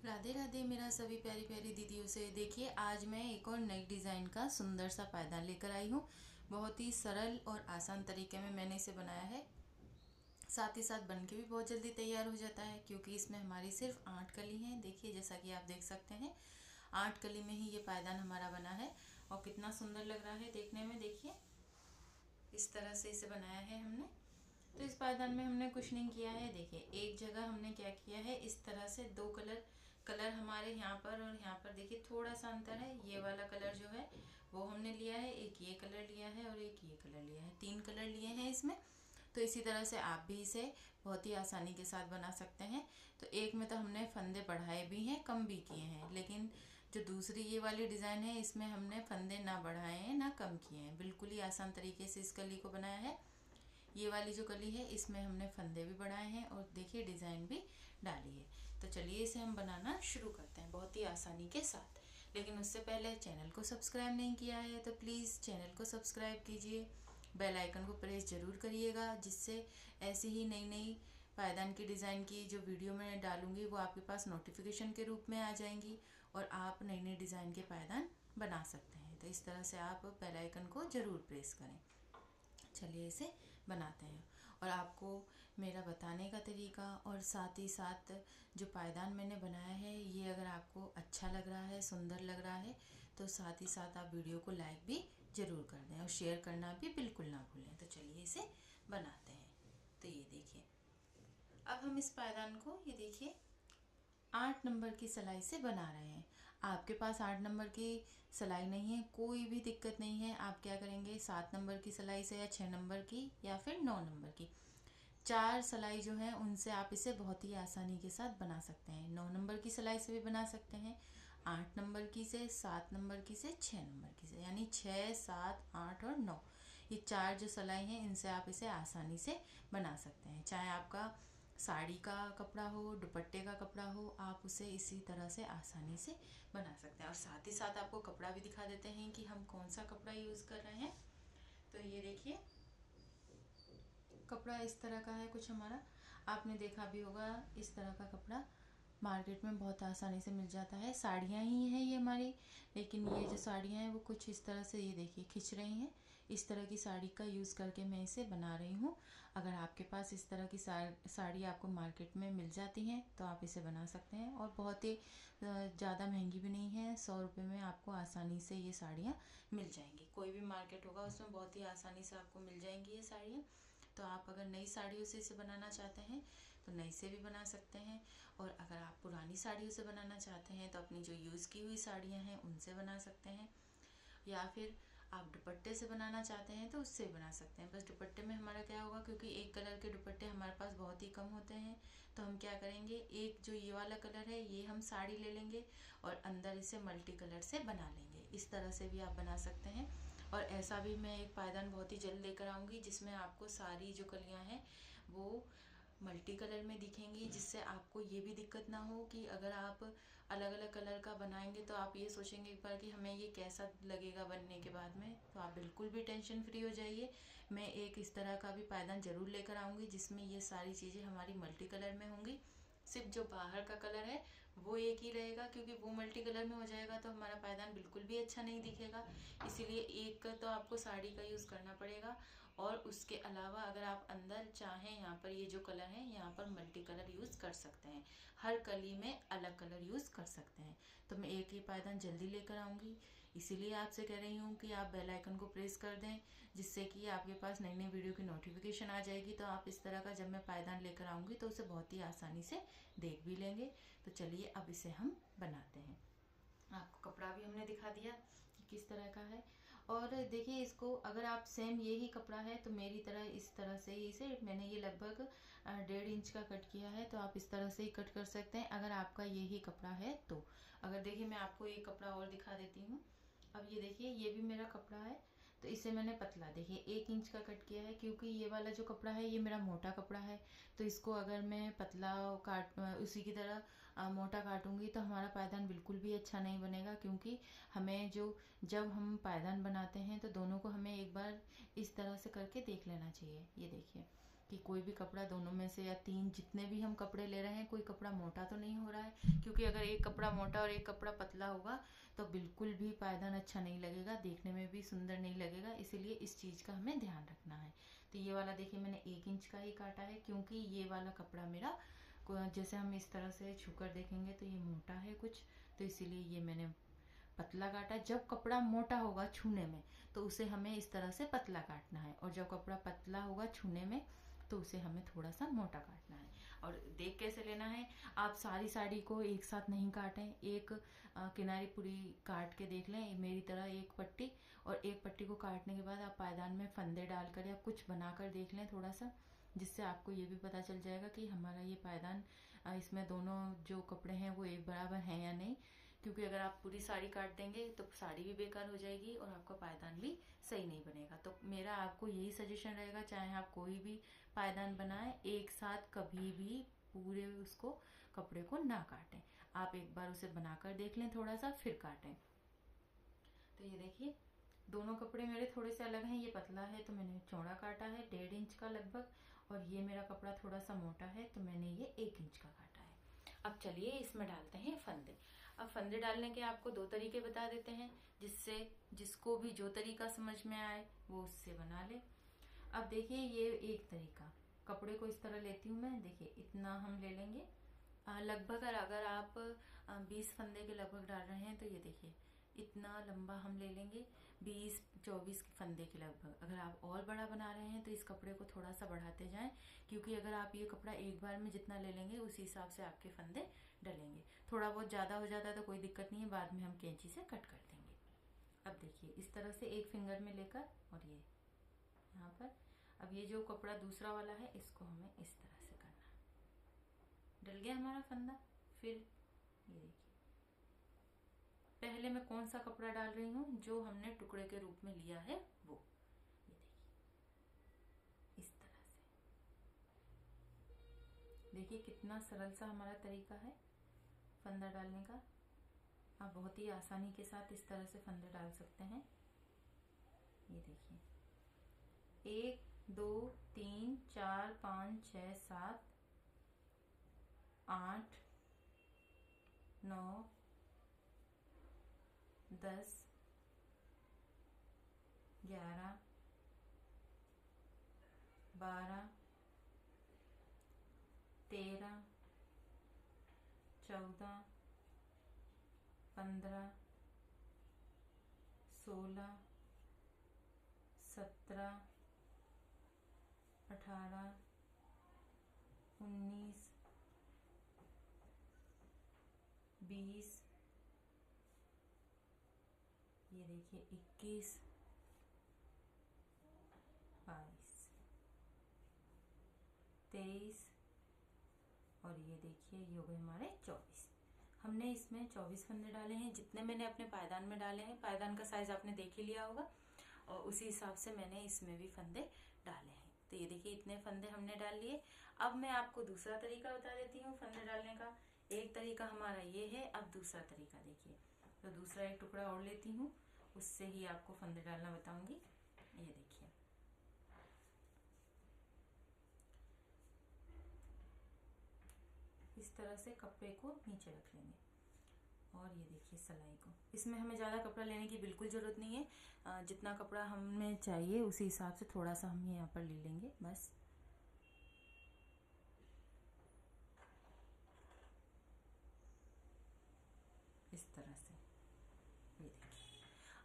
राधे राधे मेरा सभी प्यारी प्यारी दीदियों से। देखिए आज मैं एक और नई डिज़ाइन का सुंदर सा पायदान लेकर आई हूँ। बहुत ही सरल और आसान तरीके में मैंने इसे बनाया है। साथ ही साथ बन के भी बहुत जल्दी तैयार हो जाता है क्योंकि इसमें हमारी सिर्फ 8 कली हैं। देखिए जैसा कि आप देख सकते हैं 8 कली में ही ये पायदान हमारा बना है और कितना सुंदर लग रहा है देखने में। देखिए इस तरह से इसे बनाया है हमने। तो इस पायदान में हमने कुछ नहीं किया है। देखिए एक जगह हमने क्या किया है, इस तरह से दो कलर हमारे यहाँ पर और यहाँ पर देखिए थोड़ा सा अंतर है। ये वाला कलर जो है वो हमने लिया है, एक ये कलर लिया है और एक ये कलर लिया है, 3 कलर लिए हैं इसमें। तो इसी तरह से आप भी इसे बहुत ही आसानी के साथ बना सकते हैं। तो एक में तो हमने फंदे बढ़ाए भी हैं, कम भी किए हैं, लेकिन जो दूसरी ये वाली डिज़ाइन है इसमें हमने फंदे ना बढ़ाए हैं ना कम किए हैं। बिल्कुल ही आसान तरीके से इस कली को बनाया है। ये वाली जो कली है इसमें हमने फंदे भी बढ़ाए हैं और देखिए डिज़ाइन भी डाली है। तो चलिए इसे हम बनाना शुरू करते हैं बहुत ही आसानी के साथ। लेकिन उससे पहले चैनल को सब्सक्राइब नहीं किया है तो प्लीज़ चैनल को सब्सक्राइब कीजिए, बेल आइकन को प्रेस ज़रूर करिएगा, जिससे ऐसी ही नई नई पायदान की डिज़ाइन की जो वीडियो मैं डालूंगी वो आपके पास नोटिफिकेशन के रूप में आ जाएंगी और आप नई नई डिज़ाइन के पायदान बना सकते हैं। तो इस तरह से आप बेल आइकन को ज़रूर प्रेस करें। चलिए इसे बनाते हैं। और आपको मेरा बताने का तरीका और साथ ही साथ जो पायदान मैंने बनाया है ये अगर आपको अच्छा लग रहा है, सुंदर लग रहा है, तो साथ ही साथ आप वीडियो को लाइक भी ज़रूर कर दें और शेयर करना भी बिल्कुल ना भूलें। तो चलिए इसे बनाते हैं। तो ये देखिए अब हम इस पायदान को ये देखिए 8 नंबर की सिलाई से बना रहे हैं। आपके पास 8 नंबर की सिलाई नहीं है, कोई भी दिक्कत नहीं है। आप क्या करेंगे 7 नंबर की सिलाई से या 6 नंबर की या फिर 9 नंबर की 4 सिलाई जो है उनसे आप इसे बहुत ही आसानी के साथ बना सकते हैं। 9 नंबर की सिलाई से भी बना सकते हैं, 8 नंबर की से, 7 नंबर की से, 6 नंबर की से, यानी 6, 7, 8 और 9 ये 4 जो सिलाई हैं इनसे आप इसे आसानी से बना सकते हैं। चाहे आपका साड़ी का कपड़ा हो, दुपट्टे का कपड़ा हो, आप उसे इसी तरह से आसानी से बना सकते हैं। और साथ ही साथ आपको कपड़ा भी दिखा देते हैं कि हम कौन सा कपड़ा यूज़ कर रहे हैं। तो ये देखिए कपड़ा इस तरह का है कुछ हमारा, आपने देखा भी होगा इस तरह का कपड़ा मार्केट में बहुत आसानी से मिल जाता है। साड़ियाँ ही हैं ये हमारी, लेकिन ये जो साड़ियाँ हैं वो कुछ इस तरह से ये देखिए खिंच रही हैं। इस तरह की साड़ी का यूज़ करके मैं इसे बना रही हूँ। अगर आपके पास इस तरह की साड़ी आपको मार्केट में मिल जाती हैं तो आप इसे बना सकते हैं। और बहुत ही ज़्यादा महंगी भी नहीं है, 100 रुपये में आपको आसानी से ये साड़ियाँ मिल जाएंगी। कोई भी मार्केट होगा उसमें बहुत ही आसानी से आपको मिल जाएंगी ये साड़ियाँ। तो आप अगर नई साड़ियों से इसे बनाना चाहते हैं तो नई से भी बना सकते हैं, और अगर आप पुरानी साड़ियों से बनाना चाहते हैं तो अपनी जो यूज़ की हुई साड़ियाँ हैं उनसे बना सकते हैं, या फिर आप दुपट्टे से बनाना चाहते हैं तो उससे भी बना सकते हैं। बस दुपट्टे में हमारा क्या होगा, क्योंकि एक कलर के दुपट्टे हमारे पास बहुत ही कम होते हैं, तो हम क्या करेंगे एक जो ये वाला कलर है ये हम साड़ी ले लेंगे और अंदर इसे मल्टी कलर से बना लेंगे। इस तरह से भी आप बना सकते हैं। और ऐसा भी मैं एक पायदान बहुत ही जल्द लेकर आऊँगी जिसमें आपको सारी जो कलियाँ हैं वो मल्टी कलर में दिखेंगी, जिससे आपको ये भी दिक्कत ना हो कि अगर आप अलग अलग कलर का बनाएंगे तो आप ये सोचेंगे एक बार कि हमें ये कैसा लगेगा बनने के बाद में। तो आप बिल्कुल भी टेंशन फ्री हो जाइए। मैं एक इस तरह का भी पायदान ज़रूर लेकर आऊँगी जिसमें ये सारी चीज़ें हमारी मल्टी कलर में होंगी। सिर्फ जो बाहर का कलर है वो एक ही रहेगा, क्योंकि वो मल्टी कलर में हो जाएगा तो हमारा पायदान बिल्कुल भी अच्छा नहीं दिखेगा। इसीलिए एक का तो आपको साड़ी का यूज़ करना पड़ेगा। और उसके अलावा अगर आप अंदर चाहें यहाँ पर ये जो कलर है यहाँ पर मल्टी कलर यूज़ कर सकते हैं, हर कली में अलग कलर यूज़ कर सकते हैं। तो मैं एक ही पायदान जल्दी लेकर आऊँगी, इसीलिए आपसे कह रही हूँ कि आप बेल आइकन को प्रेस कर दें, जिससे कि आपके पास नई नई वीडियो की नोटिफिकेशन आ जाएगी। तो आप इस तरह का जब मैं पायदान लेकर आऊँगी तो उसे बहुत ही आसानी से देख भी लेंगे। तो चलिए अब इसे हम बनाते हैं। आपको कपड़ा भी हमने दिखा दिया कि किस तरह का है। और देखिए इसको अगर आप सेम यही कपड़ा है तो मेरी तरह इस तरह से ही इसे मैंने ये लगभग 1.5 इंच का कट किया है, तो आप इस तरह से ही कट कर सकते हैं अगर आपका यही कपड़ा है तो। अगर देखिए मैं आपको एक कपड़ा और दिखा देती हूँ। अब ये देखिए ये भी मेरा कपड़ा है, तो इसे मैंने पतला देखिए 1 इंच का कट किया है, क्योंकि ये वाला जो कपड़ा है ये मेरा मोटा कपड़ा है। तो इसको अगर मैं पतला काट उसी की तरह मोटा काटूंगी तो हमारा पायदान बिल्कुल भी अच्छा नहीं बनेगा। क्योंकि हमें जब हम पायदान बनाते हैं तो दोनों को हमें एक बार इस तरह से करके देख लेना चाहिए। ये देखिए कि कोई भी कपड़ा दोनों में से या तीन जितने भी हम कपड़े ले रहे हैं कोई कपड़ा मोटा तो नहीं हो रहा है, क्योंकि अगर एक कपड़ा मोटा और एक कपड़ा पतला होगा तो बिल्कुल भी पायदान अच्छा नहीं लगेगा, देखने में भी सुंदर नहीं लगेगा। इसीलिए इस चीज़ का हमें ध्यान रखना है। तो ये वाला देखिए मैंने 1 इंच का ही काटा है, क्योंकि ये वाला कपड़ा मेरा जैसे हम इस तरह से छूकर देखेंगे तो ये मोटा है कुछ, तो इसीलिए ये मैंने पतला काटा। जब कपड़ा मोटा होगा छूने में तो उसे हमें इस तरह से पतला काटना है, और जब कपड़ा पतला होगा छूने में तो उसे हमें थोड़ा सा मोटा काटना है। और देख कैसे लेना है, आप सारी साड़ी को एक साथ नहीं काटें, एक किनारी पूरी काट के देख लें मेरी तरह एक पट्टी, और एक पट्टी को काटने के बाद आप पायदान में फंदे डालकर या कुछ बनाकर देख लें थोड़ा सा, जिससे आपको ये भी पता चल जाएगा कि हमारा ये पायदान इसमें दोनों जो कपड़े हैं वो एक बराबर हैं या नहीं। क्योंकि अगर आप पूरी साड़ी काट देंगे तो साड़ी भी बेकार हो जाएगी और आपका पायदान भी सही नहीं बनेगा। तो मेरा आपको यही सजेशन रहेगा, चाहे आप कोई भी पायदान बनाएं, एक साथ कभी भी पूरे उसको कपड़े को ना काटें। आप एक बार उसे बनाकर देख लें थोड़ा सा, फिर काटें। तो ये देखिए दोनों कपड़े मेरे थोड़े से अलग हैं। ये पतला है तो मैंने चौड़ा काटा है 1.5 इंच का लगभग, और ये मेरा कपड़ा थोड़ा सा मोटा है तो मैंने ये 1 इंच का काटा है। अब चलिए इसमें डालते हैं फंदे। अब फंदे डालने के आपको 2 तरीके बता देते हैं, जिससे जिसको भी जो तरीका समझ में आए वो उससे बना ले। अब देखिए ये एक तरीका, कपड़े को इस तरह लेती हूँ मैं, देखिए इतना हम ले लेंगे लगभग। अगर आप 20 फंदे के लगभग डाल रहे हैं तो ये देखिए इतना लंबा हम ले लेंगे 20-24 फंदे के लगभग। अगर आप और बड़ा बना रहे हैं तो इस कपड़े को थोड़ा सा बढ़ाते जाएं, क्योंकि अगर आप ये कपड़ा एक बार में जितना ले लेंगे उसी हिसाब से आपके फंदे डलेंगे। थोड़ा बहुत ज़्यादा हो जाता है तो कोई दिक्कत नहीं है, बाद में हम कैंची से कट कर देंगे। अब देखिए इस तरह से एक फिंगर में लेकर, और ये यहाँ पर, अब ये जो कपड़ा दूसरा वाला है इसको हमें इस तरह से करना है। डल गया हमारा फंदा। फिर ये देखिए पहले मैं कौन सा कपड़ा डाल रही हूँ, जो हमने टुकड़े के रूप में लिया है वो, ये देखिए इस तरह से। देखिए कितना सरल सा हमारा तरीका है फंदा डालने का। आप बहुत ही आसानी के साथ इस तरह से फंदे डाल सकते हैं। ये देखिए 1 2 3 4 5 6 7 8 9 10 11 12 13 14 15 16 17 18 19 20, ये देखिए 21 22 23, और ये देखिए ये हो गए हमारे 24। हमने इसमें 24 फंदे डाले हैं, जितने मैंने अपने पायदान में डाले हैं। पायदान का साइज आपने देख ही लिया होगा, और उसी हिसाब से मैंने इसमें भी फंदे डाले हैं। तो ये देखिए इतने फंदे हमने डाल लिए। अब मैं आपको दूसरा तरीका बता देती हूँ फंदे डालने का। एक तरीका हमारा ये है, अब दूसरा तरीका देखिए। तो दूसरा एक टुकड़ा और लेती हूँ, उससे ही आपको फंदे डालना बताऊंगी। ये देखिए इस तरह से कपड़े को नीचे रख लेंगे, और ये देखिए सिलाई को, इसमें हमें ज़्यादा कपड़ा लेने की बिल्कुल ज़रूरत नहीं है। जितना कपड़ा हमें चाहिए उसी हिसाब से थोड़ा सा हम यहाँ पर ले लेंगे बस। इस तरह से ये देखिए।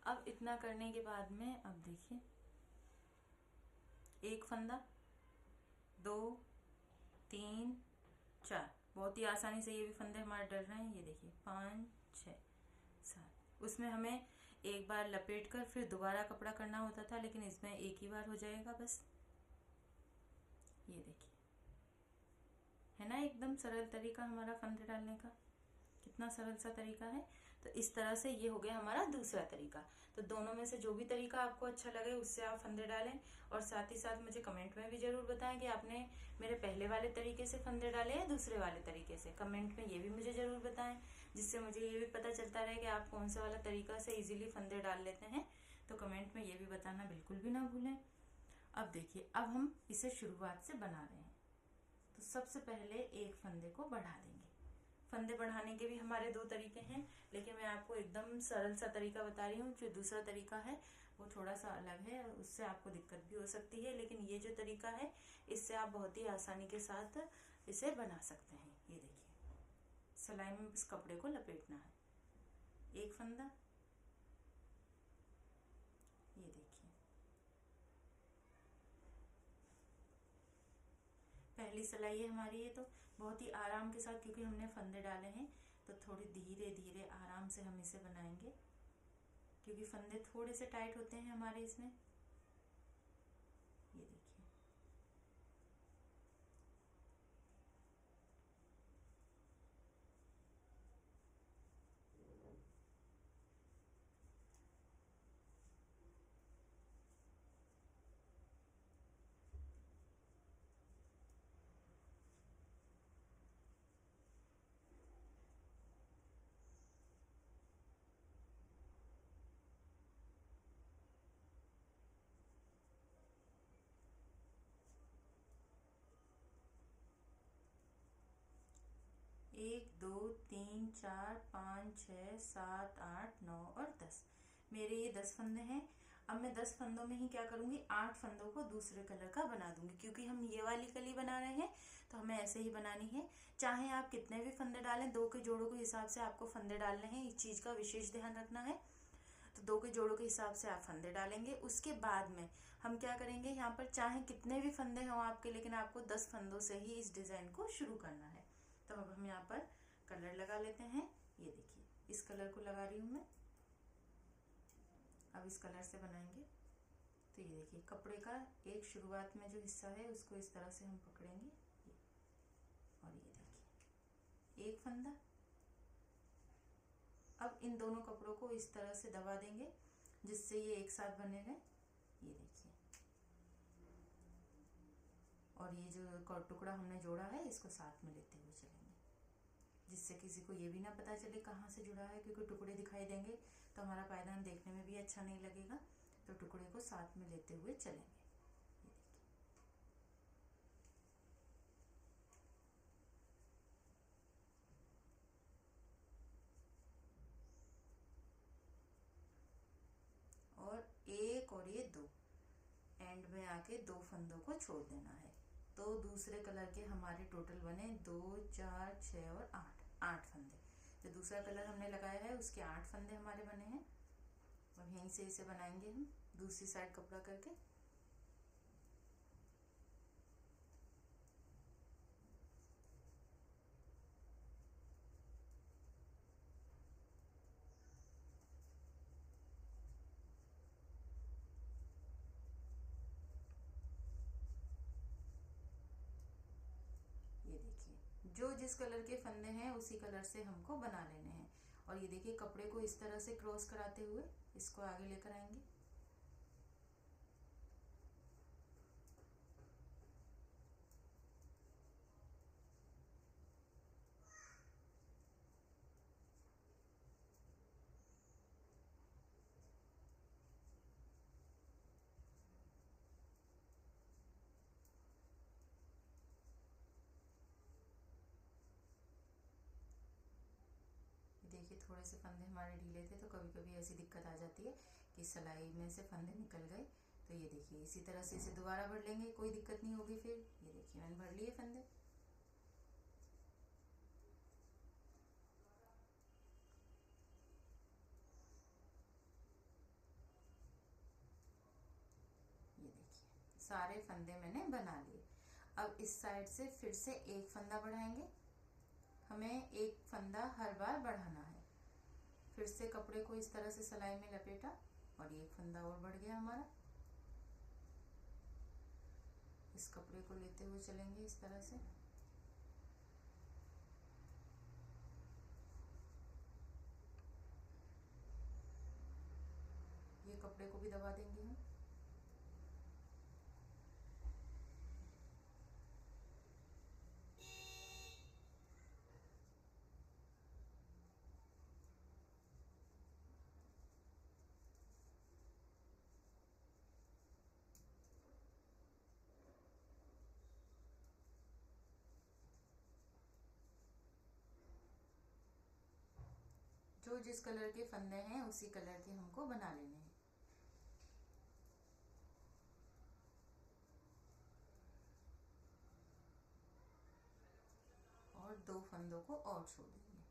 अब इतना करने के बाद में अब देखिए एक फंदा 2 3 4, बहुत ही आसानी से ये भी फंदे हमारे डल रहे हैं। ये देखिए 5 6 7, उसमें हमें एक बार लपेट कर फिर दोबारा कपड़ा करना होता था, लेकिन इसमें एक ही बार हो जाएगा बस। ये देखिए है ना एकदम सरल तरीका हमारा फंदे डालने का, कितना सरल सा तरीका है। तो इस तरह से ये हो गया हमारा दूसरा तरीका। तो दोनों में से जो भी तरीका आपको अच्छा लगे उससे आप फंदे डालें, और साथ ही साथ मुझे कमेंट में भी जरूर बताएं कि आपने मेरे पहले वाले तरीके से फंदे डाले या दूसरे वाले तरीके से। कमेंट में ये भी मुझे जरूर बताएं, जिससे मुझे ये भी पता चलता रहे कि आप कौन सा वाला तरीका से इजीली फंदे डाल लेते हैं। तो कमेंट में ये भी बताना बिल्कुल भी ना भूलें। अब देखिए, अब हम इसे शुरुआत से बना रहे हैं। तो सबसे पहले एक फंदे को बढ़ा देंगे। फंदे बढ़ाने के भी हमारे दो तरीके हैं, लेकिन मैं आपको एकदम सरल सा तरीका बता रही हूँ। जो दूसरा तरीका है वो थोड़ा सा अलग है, उससे आपको दिक्कत भी हो सकती है, लेकिन ये जो तरीका है इससे आप बहुत ही आसानी के साथ इसे बना सकते हैं। ये देखिए, सिलाई में बस कपड़े को लपेटना है। एक फंदा, ये देखिए पहली सिलाई है हमारी। ये तो बहुत ही आराम के साथ, क्योंकि हमने फंदे डाले हैं तो थोड़ी धीरे धीरे आराम से हम इसे बनाएंगे, क्योंकि फंदे थोड़े से टाइट होते हैं हमारे इसमें। ये देखिए, एक, दो, तीन, चार, पाँच, 6, 7, 8, 9 और 10। मेरे ये 10 फंदे हैं। अब मैं 10 फंदों में ही क्या करूंगी, 8 फंदों को दूसरे कलर का बना दूंगी, क्योंकि हम ये वाली कली बना रहे हैं तो हमें ऐसे ही बनानी है। चाहे आप कितने भी फंदे डालें, 2 के जोड़ों के हिसाब से आपको फंदे डालने हैं। इस चीज का विशेष ध्यान रखना है। तो 2 के जोड़ों के हिसाब से आप फंदे डालेंगे। उसके बाद में हम क्या करेंगे, यहाँ पर चाहे कितने भी फंदे हों आपके, लेकिन आपको 10 फंदों से ही इस डिजाइन को शुरू करना है। तो अब हम यहाँ पर कलर लगा लेते हैं। ये देखिए, इस कलर को लगा रही हूँ मैं। अब इस कलर से बनाएंगे। तो ये देखिए, कपड़े का एक शुरुआत में जो हिस्सा है उसको इस तरह से हम पकड़ेंगे, और ये देखिए एक फंदा। अब इन दोनों कपड़ों को इस तरह से दबा देंगे जिससे ये एक साथ बने रहें। ये देखिए, और ये जो टुकड़ा हमने जोड़ा है इसको साथ में लेते हुए चलेंगे, जिससे किसी को ये भी ना पता चले कहाँ से जुड़ा है, क्योंकि टुकड़े दिखाई देंगे तो हमारा पायदान देखने में भी अच्छा नहीं लगेगा। तो टुकड़े को साथ में लेते हुए चलेंगे। और एक और ये 2 एंड में आके 2 फंदों को छोड़ देना है। तो दूसरे कलर के हमारे टोटल बने 2, 4, 6 और 8 फंदे। जो दूसरा कलर हमने लगाया है उसके 8 फंदे हमारे बने हैं। और यहीं से इसे बनाएंगे हम दूसरी साइड कपड़ा करके। ये देखिए, जो जिस कलर के फंदे हैं उसी कलर से हमको बना लेने हैं। और ये देखिए, कपड़े को इस तरह से क्रॉस कराते हुए इसको आगे लेकर आएंगे। देखिए, थोड़े से फंदे हमारे ढीले थे, तो कभी कभी ऐसी दिक्कत आ जाती है कि सिलाई में से फंदे निकल गए। तो ये देखिए, इसी तरह से इसे दोबारा भर लेंगे, कोई दिक्कत नहीं होगी फिर। ये देखिए, मैंने भर लिए फंदे। ये देखिए, सारे फंदे मैंने बना लिए। अब इस साइड से फिर से एक फंदा बढ़ाएंगे। हमें एक फंदा हर बार बढ़ाना है। फिर से कपड़े को इस तरह से सिलाई में लपेटा, और एक फंदा और बढ़ गया हमारा। इस कपड़े को लेते हुए चलेंगे इस तरह से। ये कपड़े को भी दबा देंगे हम। जो जिस कलर के फंदे हैं उसी कलर के हमको बना लेने हैं। और 2 फंदों को और छोड़ देंगे,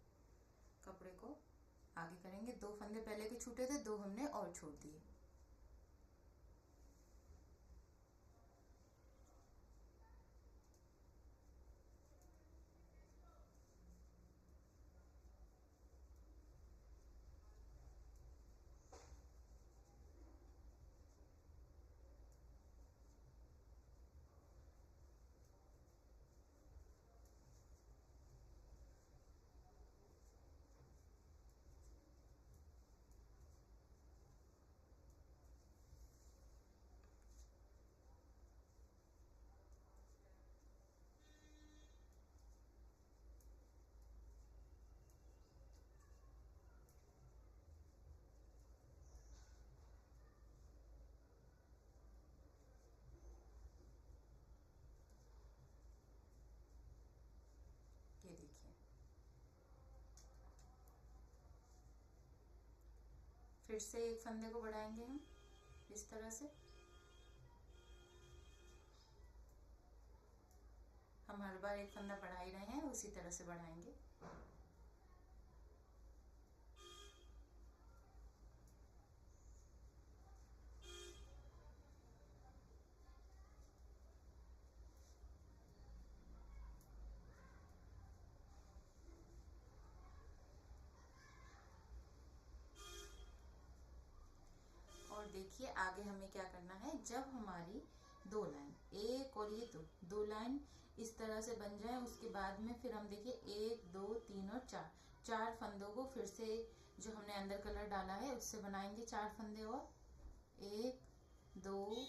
कपड़े को आगे करेंगे। 2 फंदे पहले के छूटे थे, 2 हमने और छोड़ दिए। ये देखिए, फिर से एक फंदे को बढ़ाएंगे हम इस तरह से। हम हर बार एक फंदा बढ़ा ही रहे हैं, उसी तरह से बढ़ाएंगे। और देखिए आगे हमें क्या करना है, जब हमारी 2 लाइन, एक और ये 2 लाइन इस तरह से बन जाए, उसके बाद में फिर हम देखिए 1 2 3 और 4 फंदों को फिर से जो हमने अंदर कलर डाला है उससे बनाएंगे 4 फंदे। और 1 2,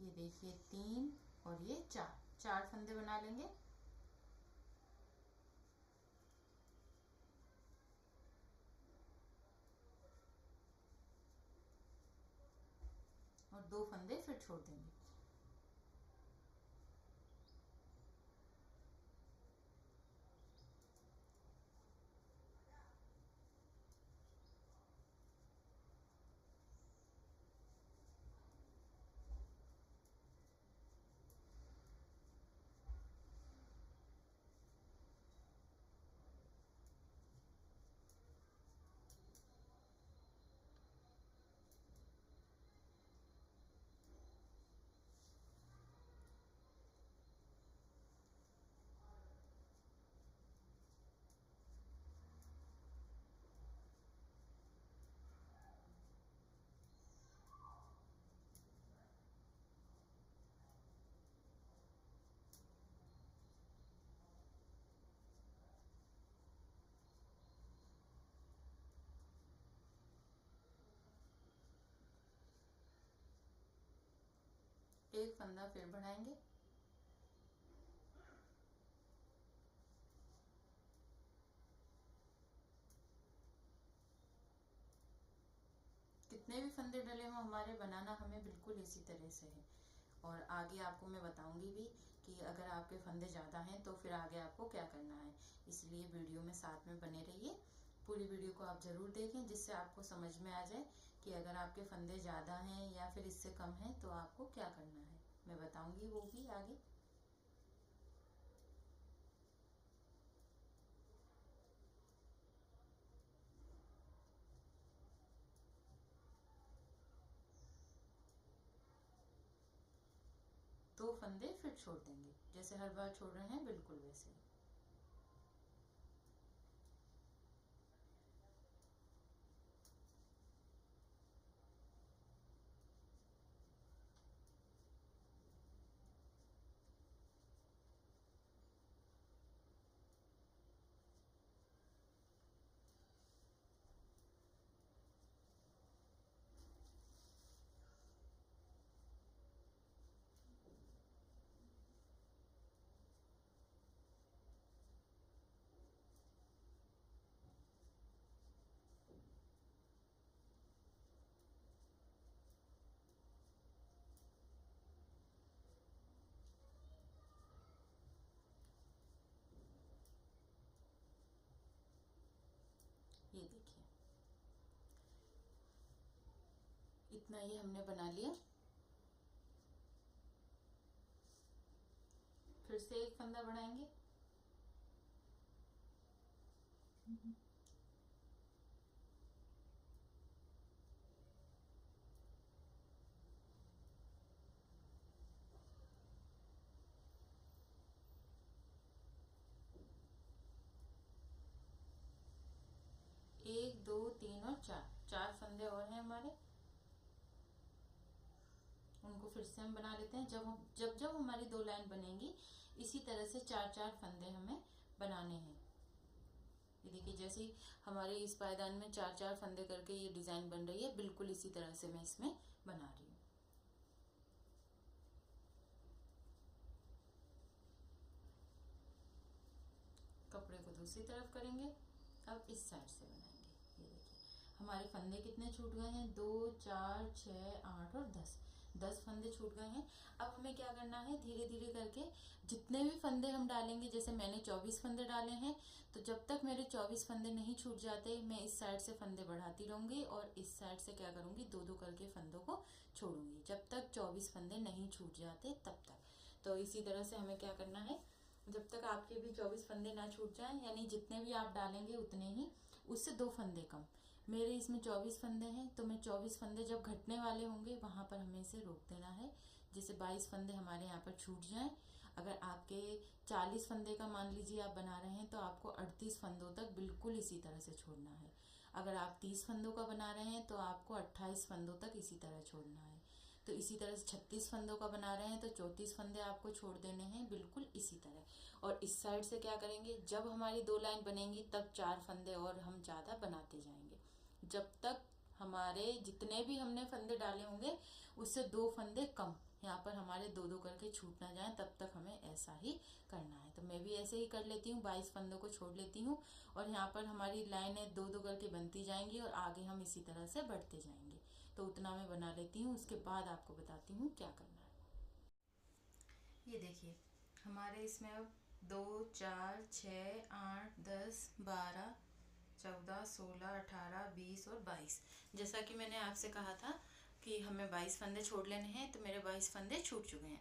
ये देखिए 3 और ये 4 फंदे बना लेंगे। और 2 फंदे फिर छोड़ देंगे। एक फंदा फिर बढ़ाएंगे। कितने भी फंदे डले हो हमारे, बनाना हमें बिल्कुल इसी तरह से है। और आगे आपको मैं बताऊंगी भी कि अगर आपके फंदे ज़्यादा हैं तो फिर आगे आपको क्या करना है, इसलिए वीडियो में साथ में बने रहिए। पूरी वीडियो को आप ज़रूर देखें जिससे आपको समझ में आ जाए कि अगर आपके फंदे ज़्यादा हैं या फिर इससे कम हैं तो आपको क्या करना है, मैं बताऊंगी वो भी आगे। दो फंदे फिर छोड़ देंगे, जैसे हर बार छोड़ रहे हैं बिल्कुल वैसे ही। इतना ये हमने बना लिया। फिर से एक फंदा बढ़ाएंगे। एक, दो, तीन और चार, चार फंदे और हैं हमारे, उनको फिर से हम बना लेते हैं। जब जब हमारी दो लाइन बनेंगी इसी तरह से चार चार फंदे हमें बनाने हैं। ये देखिए जैसे हमारे इस पायदान में चार चार फंदे करके ये डिजाइन बन रही है, बिल्कुल इसी तरह से मैं इसमें बना रही हूँ। कपड़े को दूसरी तरफ करेंगे, अब इस साइड से बनाएंगे। ये देखिए हमारे फंदे कितने छूट गए हैं, 2, 4, 6, 8 और 10, 10 फंदे छूट गए हैं। अब हमें क्या करना है, धीरे धीरे करके जितने भी फंदे हम डालेंगे, जैसे मैंने 24 फंदे डाले हैं, तो जब तक मेरे 24 फंदे नहीं छूट जाते मैं इस साइड से फंदे बढ़ाती रहूंगी और इस साइड से क्या करूंगी, दो दो करके फंदों को छोड़ूंगी जब तक 24 फंदे नहीं छूट जाते तब तक। तो इसी तरह से हमें क्या करना है, जब तक आपके भी 24 फंदे ना छूट जाएं, यानी जितने भी आप डालेंगे उतने ही, उससे 2 फंदे कम। मेरे इसमें 24 फंदे हैं, तो मैं 24 फंदे जब घटने वाले होंगे वहां पर हमें इसे रोक देना है, जैसे 22 फंदे हमारे यहाँ पर छूट जाएं। अगर आपके 40 फंदे का मान लीजिए आप बना रहे हैं, तो आपको 38 फंदों तक बिल्कुल इसी तरह से छोड़ना है। अगर आप 30 फंदों का बना रहे हैं तो आपको 28 फंदों तक इसी तरह छोड़ना है। तो इसी तरह से 36 फंदों का बना रहे हैं तो 34 फंदे आपको छोड़ देने हैं, बिल्कुल इसी तरह। और इस साइड से क्या करेंगे, जब हमारी दो लाइन बनेंगी तब 4 फंदे और हम ज्यादा बनाते जाएंगे, जब तक हमारे जितने भी हमने फंदे डाले होंगे उससे 2 फंदे कम यहाँ पर हमारे दो दो करके छूट ना जाए, तब तक हमें ऐसा ही करना है। तो मैं भी ऐसे ही कर लेती हूँ, 22 फंदों को छोड़ लेती हूँ और यहाँ पर हमारी लाइनें दो दो करके बनती जाएंगी और आगे हम इसी तरह से बढ़ते जाएंगे। तो उतना मैं बना लेती हूँ, उसके बाद आपको बताती हूँ क्या करना है। ये देखिए हमारे इसमें अब 2, 4, 6, 8, 10, 12, 14, 16, 18, 20 और 22, जैसा कि मैंने आपसे कहा था कि हमें 22 फंदे छोड़ लेने हैं, तो मेरे 22 फंदे छूट चुके हैं।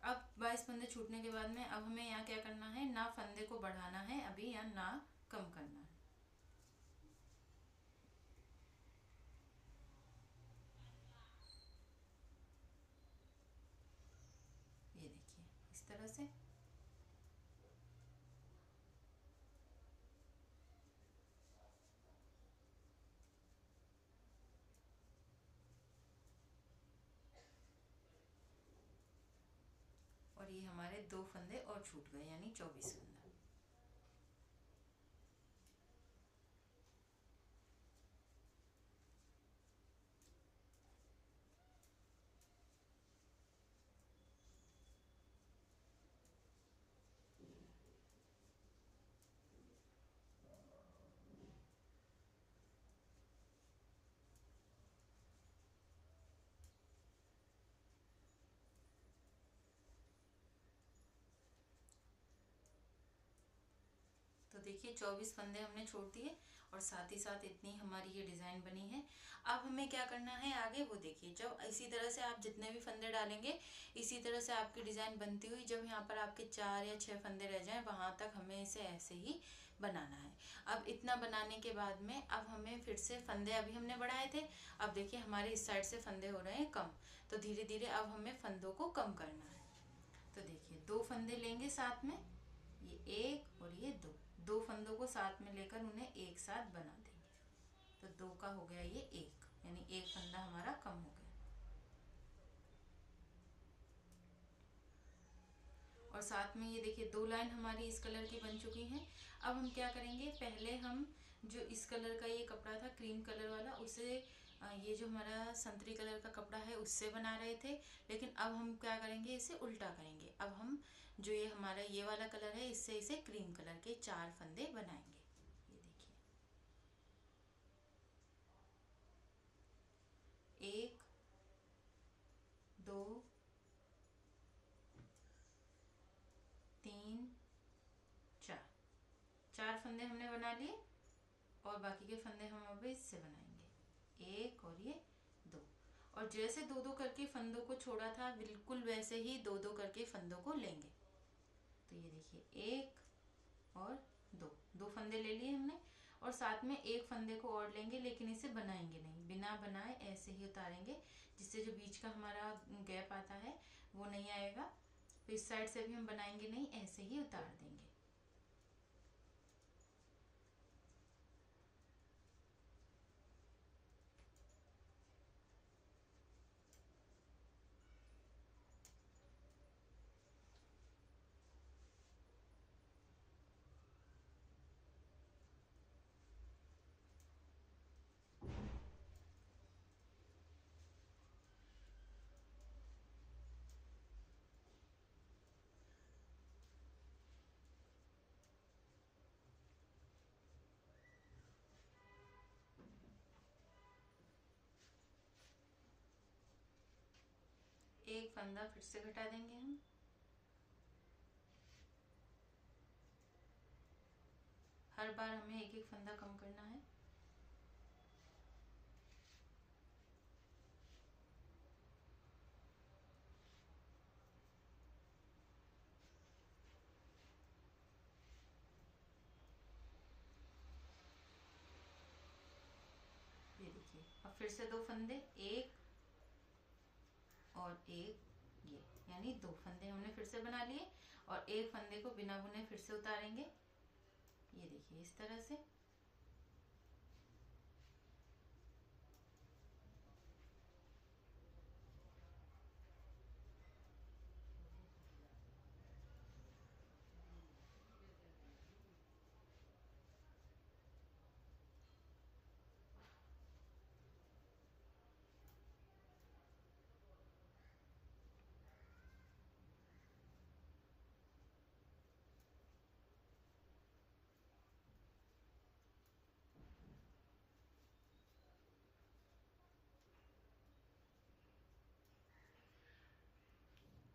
अब 22 फंदे छूटने के बाद में अब हमें यहाँ क्या करना है, ना फंदे को बढ़ाना है अभी या ना कम करना है। ये देखिए इस तरह से। और ये हमारे 2 फंदे और छूट गए, यानी 24 फंदा। तो देखिए 24 फंदे हमने छोड़ दिए और साथ ही साथ इतनी हमारी ये डिजाइन बनी है। अब हमें क्या करना है आगे, वो देखिए जब इसी तरह से आप जितने भी फंदे डालेंगे इसी तरह से आपकी डिजाइन बनती हुई, जब यहाँ पर आपके 4 या 6 फंदे रह जाएं वहां तक हमें इसे ऐसे ही बनाना है। अब इतना बनाने के बाद में अब हमें फिर से फंदे अभी हमने बढ़ाए थे, अब देखिए हमारे इस साइड से फंदे हो रहे हैं कम, तो धीरे धीरे अब हमें फंदों को कम करना है। तो देखिए 2 फंदे लेंगे साथ में, ये 1 और ये 2, 2 फंदों को साथ में लेकर उन्हें एक साथ बना देंगे, तो 2 का हो गया ये 1, यानी 1 फंदा हमारा कम हो गया। और साथ में ये देखिए 2 लाइन हमारी इस कलर की बन चुकी हैं। अब हम क्या करेंगे, पहले हम जो इस कलर का ये कपड़ा था क्रीम कलर वाला, उसे ये जो हमारा संतरी कलर का कपड़ा है उससे बना रहे थे, लेकिन अब हम क्या करेंगे, इसे उल्टा करेंगे। अब हम जो ये हमारा ये वाला कलर है इससे इसे क्रीम कलर के 4 फंदे बनाएंगे। ये देखिए 1, 2, 3, 4, 4 फंदे हमने बना लिए और बाकी के फंदे हम अब इससे बनाएंगे, 1 और ये 2। और जैसे दो दो करके फंदों को छोड़ा था बिल्कुल वैसे ही दो दो करके फंदों को लेंगे। तो ये देखिए एक और दो, दो फंदे ले लिए हमने और साथ में एक फंदे को और लेंगे, लेकिन इसे बनाएंगे नहीं, बिना बनाए ऐसे ही उतारेंगे, जिससे जो बीच का हमारा गैप आता है वो नहीं आएगा। तो इस साइड से भी हम बनाएंगे नहीं, ऐसे ही उतार देंगे। एक फंदा फिर से घटा देंगे हम। हर बार हमें एक एक फंदा कम करना है। ये देखिए अब फिर से दो फंदे, एक और एक, ये यानी दो फंदे हमने फिर से बना लिए और एक फंदे को बिना बुने फिर से उतारेंगे। ये देखिए इस तरह से।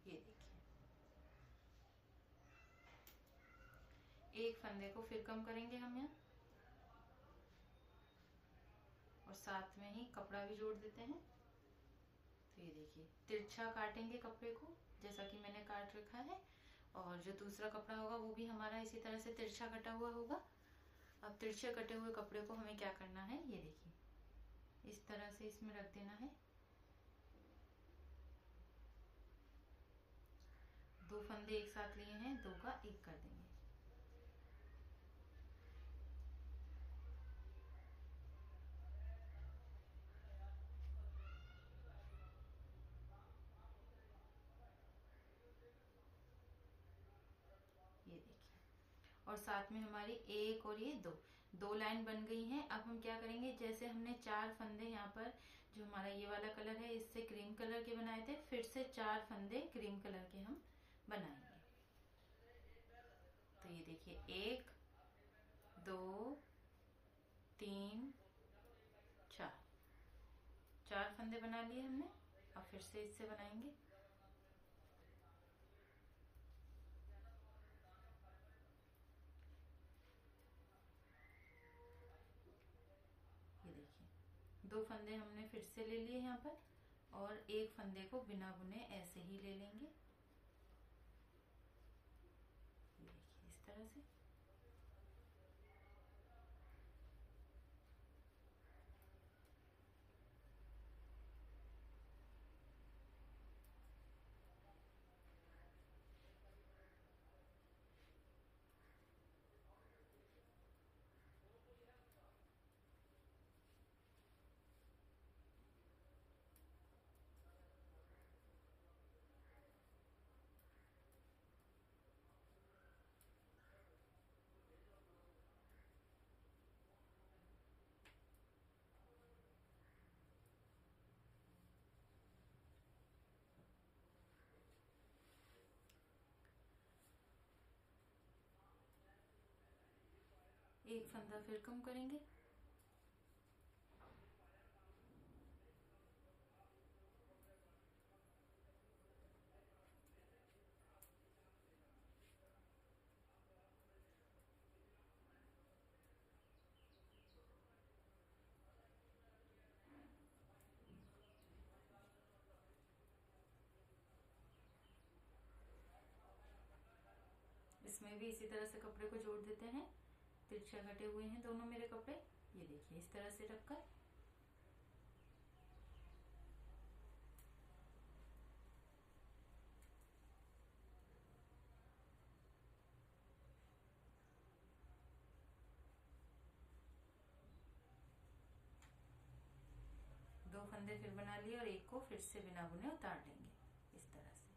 ये देखिए एक फंदे को फिर कम करेंगे हम यहाँ और साथ में ही कपड़ा भी जोड़ देते हैं। तो ये देखिए तिरछा काटेंगे कपड़े को, जैसा कि मैंने काट रखा है, और जो दूसरा कपड़ा होगा वो भी हमारा इसी तरह से तिरछा कटा हुआ होगा। अब तिरछे कटे हुए कपड़े को हमें क्या करना है, ये देखिए इस तरह से इसमें रख देना है। दो फंदे एक साथ लिए हैं, दो का एक कर देंगे। ये देखिए और साथ में हमारी एक और ये दो, दो लाइन बन गई हैं। अब हम क्या करेंगे, जैसे हमने चार फंदे यहाँ पर, जो हमारा ये वाला कलर है इससे क्रीम कलर के बनाए थे, फिर से चार फंदे क्रीम कलर के हम बनाएंगे। तो ये देखिए एक, दो, तीन, चार, चार फंदे बना लिए हमने। अब फिर से इससे बनाएंगे। ये देखिए दो फंदे हमने फिर से ले लिए यहाँ पर और एक फंदे को बिना बुने ऐसे ही ले लेंगे। ये देखिए इस तरह से। एक फंदा फिर कम करेंगे। इसमें भी इसी तरह से कपड़े को जोड़ देते हैं। तिरछा कटे हुए हैं दोनों मेरे कपड़े, ये देखिए इस तरह से रखकर। दो फंदे फिर बना लिए और एक को फिर से बिना बुने उतार लेंगे इस तरह से।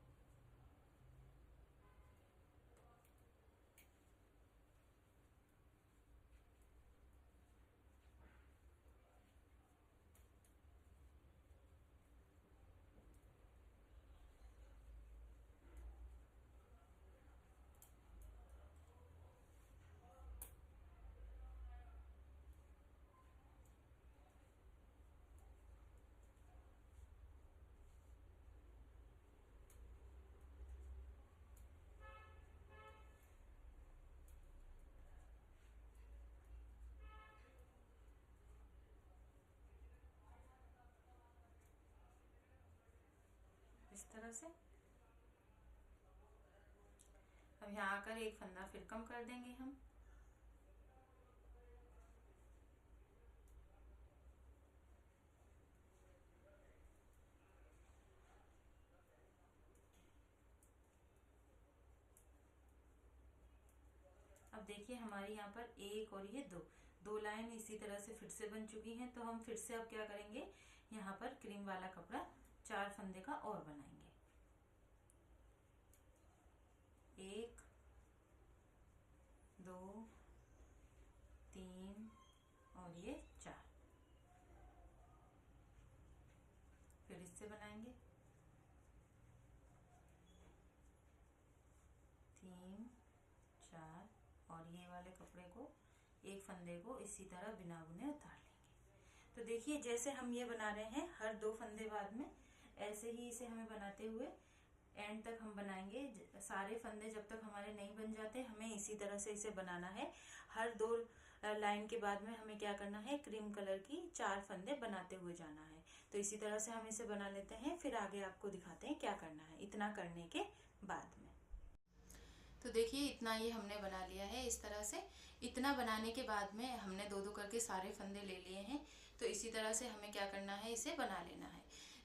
इस तरह से अब यहाँ आकर एक फंदा फिर कम कर देंगे हम। अब देखिए हमारी यहाँ पर एक और ये दो लाइन इसी तरह से फिर से बन चुकी हैं। तो हम फिर से अब क्या करेंगे, यहाँ पर क्रीम वाला कपड़ा 4 फंदे का और बनाएंगे। 1 2 3 और ये 4, फिर इससे बनाएंगे 3 4 और ये वाले कपड़े को एक फंदे को इसी तरह बिना बुने उतार लेंगे। तो देखिए जैसे हम ये बना रहे हैं हर 2 फंदे बाद में, ऐसे ही इसे हमें बनाते हुए एंड तक हम बनाएंगे। सारे फंदे जब तक हमारे नहीं बन जाते हमें इसी तरह से इसे बनाना है। हर 2 लाइन के बाद में हमें क्या करना है, क्रीम कलर की 4 फंदे बनाते हुए जाना है। तो इसी तरह से हम इसे बना लेते हैं, फिर आगे आपको दिखाते हैं क्या करना है इतना करने के बाद में। तो देखिए इतना ये हमने बना लिया है इस तरह से। इतना बनाने के बाद में हमने 2-2 करके सारे फंदे ले लिए हैं। तो इसी तरह से हमें क्या करना है, इसे बना लेना है।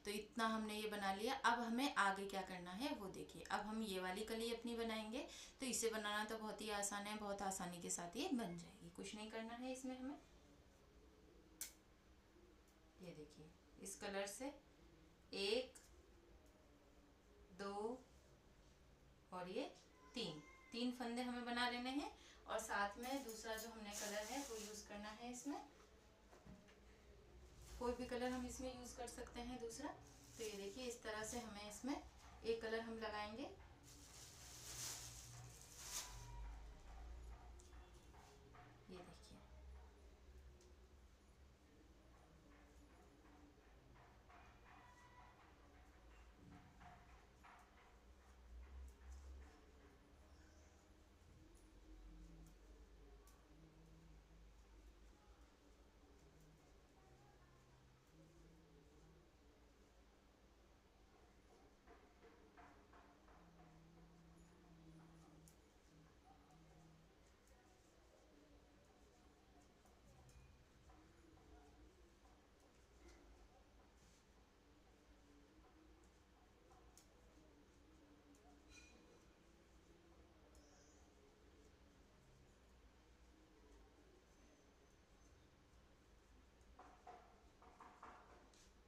तो इतना हमने ये बना लिया। अब हमें आगे क्या करना है वो देखिए। अब हम ये वाली कली अपनी बनाएंगे। तो इसे बनाना तो बहुत ही आसान है, बहुत आसानी के साथ ये बन जाएगी। कुछ नहीं करना है इसमें हमें। ये देखिए इस कलर से 1 2 और ये 3 फंदे हमें बना लेने हैं। और साथ में दूसरा जो हमने कलर है वो यूज करना है इसमें। कोई भी कलर हम इसमें यूज कर सकते हैं दूसरा। तो ये देखिए इस तरह से हमें इसमें एक कलर हम लगाएंगे। ये देखिए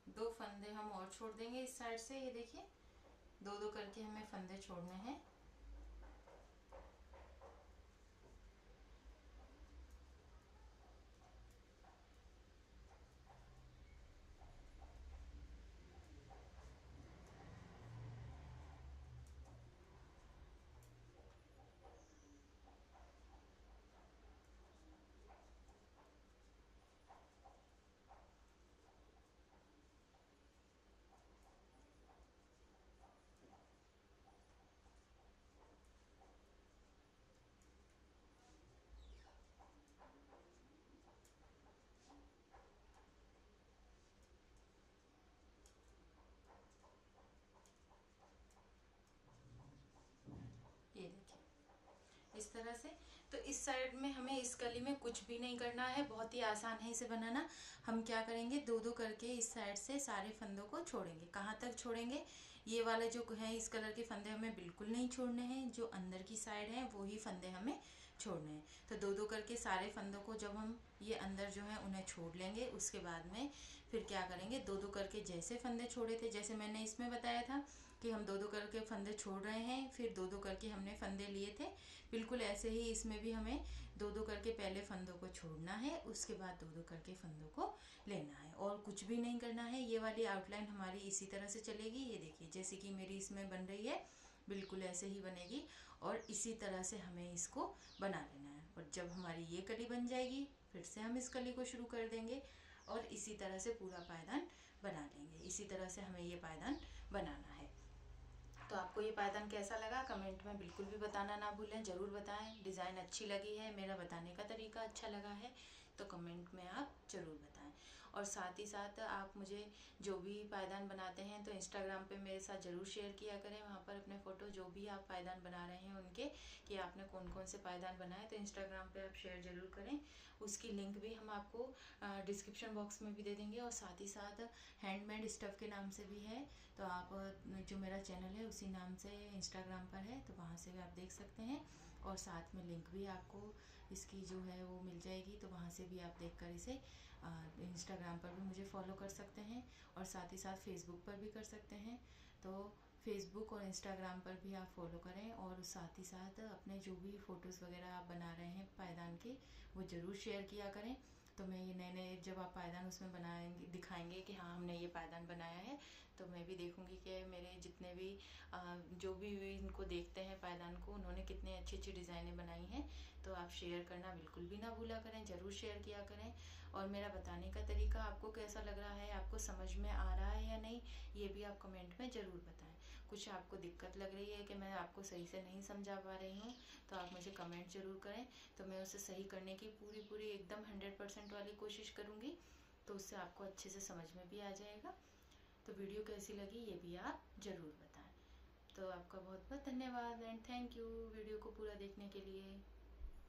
दो फंदे हम और छोड़ देंगे इस साइड से। ये देखिए 2-2 करके हमें फंदे छोड़ने हैं। तरह से। तो इस साइड में हमें इस कली में कुछ भी नहीं करना है, बहुत ही आसान है इसे बनाना। हम क्या करेंगे, दो दो करके इस साइड से सारे फंदों को छोड़ेंगे। कहाँ तक छोड़ेंगे, ये वाले जो है इस कलर के फंदे हमें बिल्कुल नहीं छोड़ने हैं, जो अंदर की साइड है वो ही फंदे हमें छोड़ने हैं। तो दो दो करके सारे फंदों को जब हम ये अंदर जो है उन्हें छोड़ लेंगे, उसके बाद में फिर क्या करेंगे, दो दो करके जैसे फंदे छोड़े थे, जैसे मैंने इसमें बताया था कि हम दो दो करके फंदे छोड़ रहे हैं, फिर दो दो करके हमने फंदे लिए थे, बिल्कुल ऐसे ही इसमें भी हमें दो दो करके पहले फंदों को छोड़ना है, उसके बाद दो दो करके फंदों को लेना है, और कुछ भी नहीं करना है। ये वाली आउटलाइन हमारी इसी तरह से चलेगी। ये देखिए जैसे कि मेरी इसमें बन रही है, बिल्कुल ऐसे ही बनेगी, और इसी तरह से हमें इसको बना लेना है। और जब हमारी ये कली बन जाएगी, फिर से हम इस कली को शुरू कर देंगे और इसी तरह से पूरा पायदान बना लेंगे। इसी तरह से हमें ये पायदान बनाना है। तो आपको ये पायदान कैसा लगा, कमेंट में बिल्कुल भी बताना ना भूलें, ज़रूर बताएं। डिज़ाइन अच्छी लगी है, मेरा बताने का तरीका अच्छा लगा है तो कमेंट में आप ज़रूर बताएं। और साथ ही साथ आप मुझे जो भी पायदान बनाते हैं तो इंस्टाग्राम पे मेरे साथ ज़रूर शेयर किया करें, वहाँ पर अपने फ़ोटो जो भी आप पायदान बना रहे हैं उनके, कि आपने कौन कौन से पायदान बनाए, तो इंस्टाग्राम पे आप शेयर ज़रूर करें। उसकी लिंक भी हम आपको डिस्क्रिप्शन बॉक्स में भी दे देंगे, और साथ ही साथ हैंडमेड स्टफ़ के नाम से भी है, तो आप जो मेरा चैनल है उसी नाम से इंस्टाग्राम पर है, तो वहाँ से भी आप देख सकते हैं। और साथ में लिंक भी आपको इसकी जो है वो मिल जाएगी, तो वहाँ से भी आप देखकर इसे इंस्टाग्राम पर भी मुझे फॉलो कर सकते हैं, और साथ ही साथ फेसबुक पर भी कर सकते हैं। तो फेसबुक और इंस्टाग्राम पर भी आप फॉलो करें, और साथ ही साथ अपने जो भी फ़ोटोज़ वगैरह आप बना रहे हैं पायदान के, वो ज़रूर शेयर किया करें। तो मैं ये नए नए जब आप पायदान उसमें बनाएंगे, दिखाएंगे कि हाँ हमने ये पायदान बनाया है, तो मैं भी देखूंगी कि मेरे जितने भी जो भी इनको देखते हैं पायदान को, उन्होंने कितने अच्छी अच्छी डिज़ाइनें बनाई हैं। तो आप शेयर करना बिल्कुल भी ना भूला करें, ज़रूर शेयर किया करें। और मेरा बताने का तरीका आपको कैसा लग रहा है, आपको समझ में आ रहा है या नहीं, ये भी आप कमेंट में ज़रूर बताएं। कुछ आपको दिक्कत लग रही है कि मैं आपको सही से नहीं समझा पा रही हूँ, तो आप मुझे कमेंट ज़रूर करें, तो मैं उसे सही करने की पूरी एकदम 100% वाली कोशिश करूँगी, तो उससे आपको अच्छे से समझ में भी आ जाएगा। तो वीडियो कैसी लगी ये भी आप ज़रूर बताएं। तो आपका बहुत बहुत धन्यवाद एंड थैंक यू वीडियो को पूरा देखने के लिए।